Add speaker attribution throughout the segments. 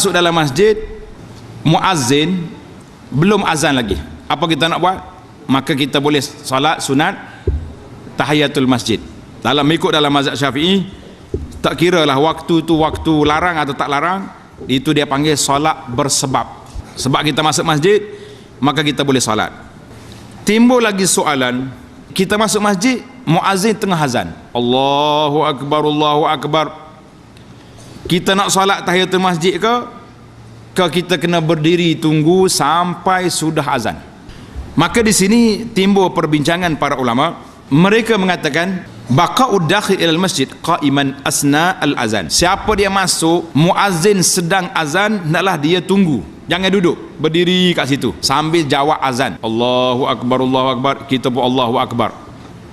Speaker 1: Masuk dalam masjid, muazzin belum azan lagi. Apa kita nak buat? Maka kita boleh salat sunat tahiyatul masjid. Dalam ikut dalam mazhab Syafi'i, tak kira lah waktu tu waktu larang atau tak larang, itu dia panggil salat bersebab. Sebab kita masuk masjid, maka kita boleh salat. Timbul lagi soalan, kita masuk masjid, muazzin tengah azan, Allahu Akbar, Allahu Akbar. Kita nak salat tahiyatul masjid ke kita kena berdiri tunggu sampai sudah azan? Maka di sini timbul perbincangan para ulama. Mereka mengatakan baqa'ud dakhil ilal masjid qa'iman asna al azan. Siapa dia masuk, muazzin sedang azan, hendaklah dia tunggu, jangan duduk, berdiri kat situ sambil jawab azan, Allahu Akbar, Allahu Akbar. Kita pun Allahu Akbar.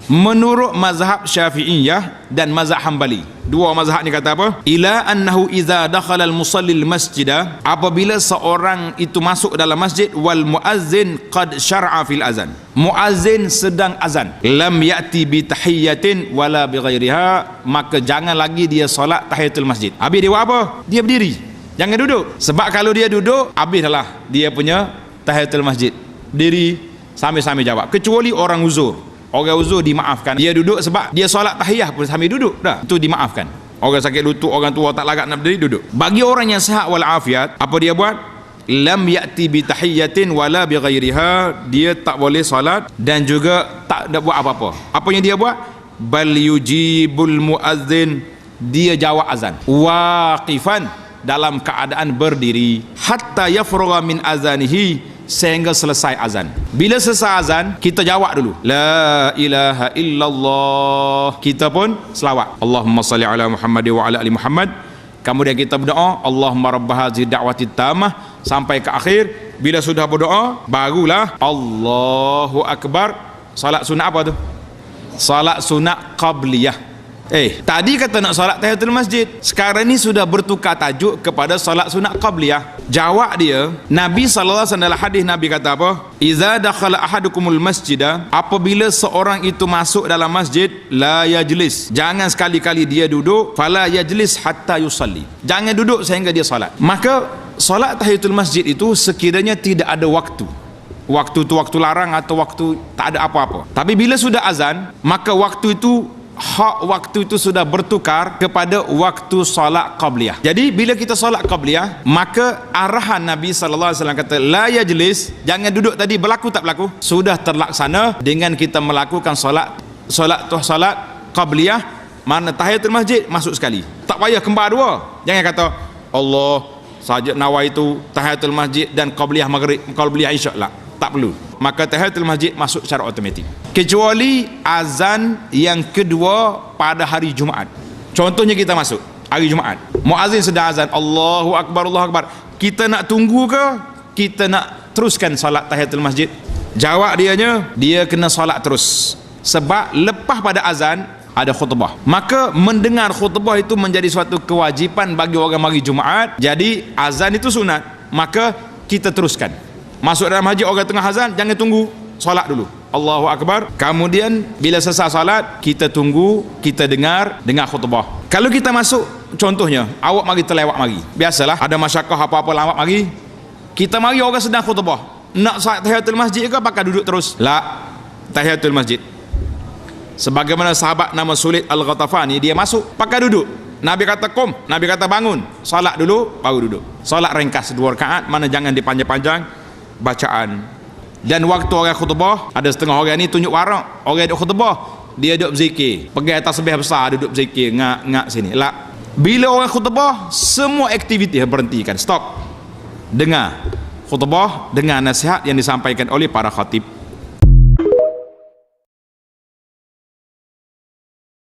Speaker 1: Menurut mazhab Syafi'iyah dan mazhab Hambali, dua mazhab ni kata apa? Ila annahu idza dakhala al-musalli al-masjida, apabila seorang itu masuk dalam masjid, wal muazzin qad syar'a fil azan, muazzin sedang azan, lam ya'ti bi tahiyyatin wala bi ghairiha, maka jangan lagi dia solat tahiyatul masjid. Habis dia buat apa? Dia berdiri, jangan duduk. Sebab kalau dia duduk, habis dah dia punya tahiyatul masjid. Diri sambil-sambil jawab, kecuali orang uzur. Orang uzur dimaafkan, dia duduk sebab dia solat tahiyah pun sambil duduk, dah itu dimaafkan. Orang sakit lutut, orang tua tak larat nak berdiri, duduk. Bagi orang yang sihat wal afiat, apa dia buat? Lam ya'ti bi tahiyyatin wala bi ghairiha, dia tak boleh solat dan juga tak ada buat apa-apa. Apa yang dia buat? Bal yujibul muazzin, dia jawab azan waqifan, dalam keadaan berdiri, hatta yafrugha min azanihi, sehingga selesai azan. Bila selesai azan, kita jawab dulu la ilaha illallah, kita pun selawat Allahumma salli ala Muhammad wa ala ali Muhammad. Kemudian kita berdoa Allahumma rabb hadhihi da'wati tammah sampai ke akhir. Bila sudah berdoa, barulah Allahu Akbar. Salat sunat apa tu? Salat sunat qabliyah. Tadi kata nak solat tahiyatul masjid, sekarang ni sudah bertukar tajuk kepada solat sunat qabliyah. Jawab dia, Nabi SAW dalam hadis Nabi kata apa? Iza dakhala ahadukumul masjidah, apabila seorang itu masuk dalam masjid, la yajlis, jangan sekali-kali dia duduk, fala yajlis hatta yusalli, jangan duduk sehingga dia solat. Maka solat tahiyatul masjid itu sekiranya tidak ada waktu tu waktu larang atau waktu tak ada apa-apa, tapi bila sudah azan, maka waktu itu sudah bertukar kepada waktu solat qabliyah. Jadi bila kita solat qabliyah, maka arahan Nabi SAW kata la yajlis, jangan duduk tadi, berlaku tak berlaku? Sudah terlaksana dengan kita melakukan solat qabliyah, mana tahiyatul masjid masuk sekali, tak payah kembar dua. Jangan kata Allah saja nawaitu tahiyatul masjid dan qabliyah maghrib, qabliyah isya, lah, tak perlu. Maka tahiyatul masjid masuk secara automatik, kecuali azan yang kedua pada hari Jumaat. Contohnya kita masuk hari Jumaat, muazzin sedang azan Allahu Akbar, Allahu Akbar. Kita nak tunggu ke kita nak teruskan solat tahiyatul masjid? Jawab dia kena solat terus, sebab lepas pada azan ada khutbah. Maka mendengar khutbah itu menjadi suatu kewajipan bagi orang hari Jumaat. Jadi azan itu sunat, maka kita teruskan. Masuk dalam masjid, orang tengah azan, jangan tunggu, solat dulu Allahu Akbar. Kemudian bila selesai solat, kita tunggu, kita dengar khutbah. Kalau kita masuk, contohnya awak mari terlewat mari, biasalah ada masyarakat apa-apa lawak mari, kita mari orang sedang khutbah, nak solat tahiyatul masjid ke pakai duduk terus? La, tahiyatul masjid. Sebagaimana sahabat nama Sulid Al-Ghatafani, dia masuk pakai duduk. Nabi kata kum, Nabi kata bangun, solat dulu baru duduk. Solat ringkas 2 rakaat, mana jangan dipanjang-panjang bacaan. Dan waktu orang khutbah, ada setengah orang ni tunjuk warak, orang duduk khutbah dia duduk berzikir, pegang tasbih besar, duduk berzikir ngak sini. Lah, bila orang khutbah, semua aktiviti berhentikan, stop, dengar khutbah, dengar nasihat yang disampaikan oleh para khatib.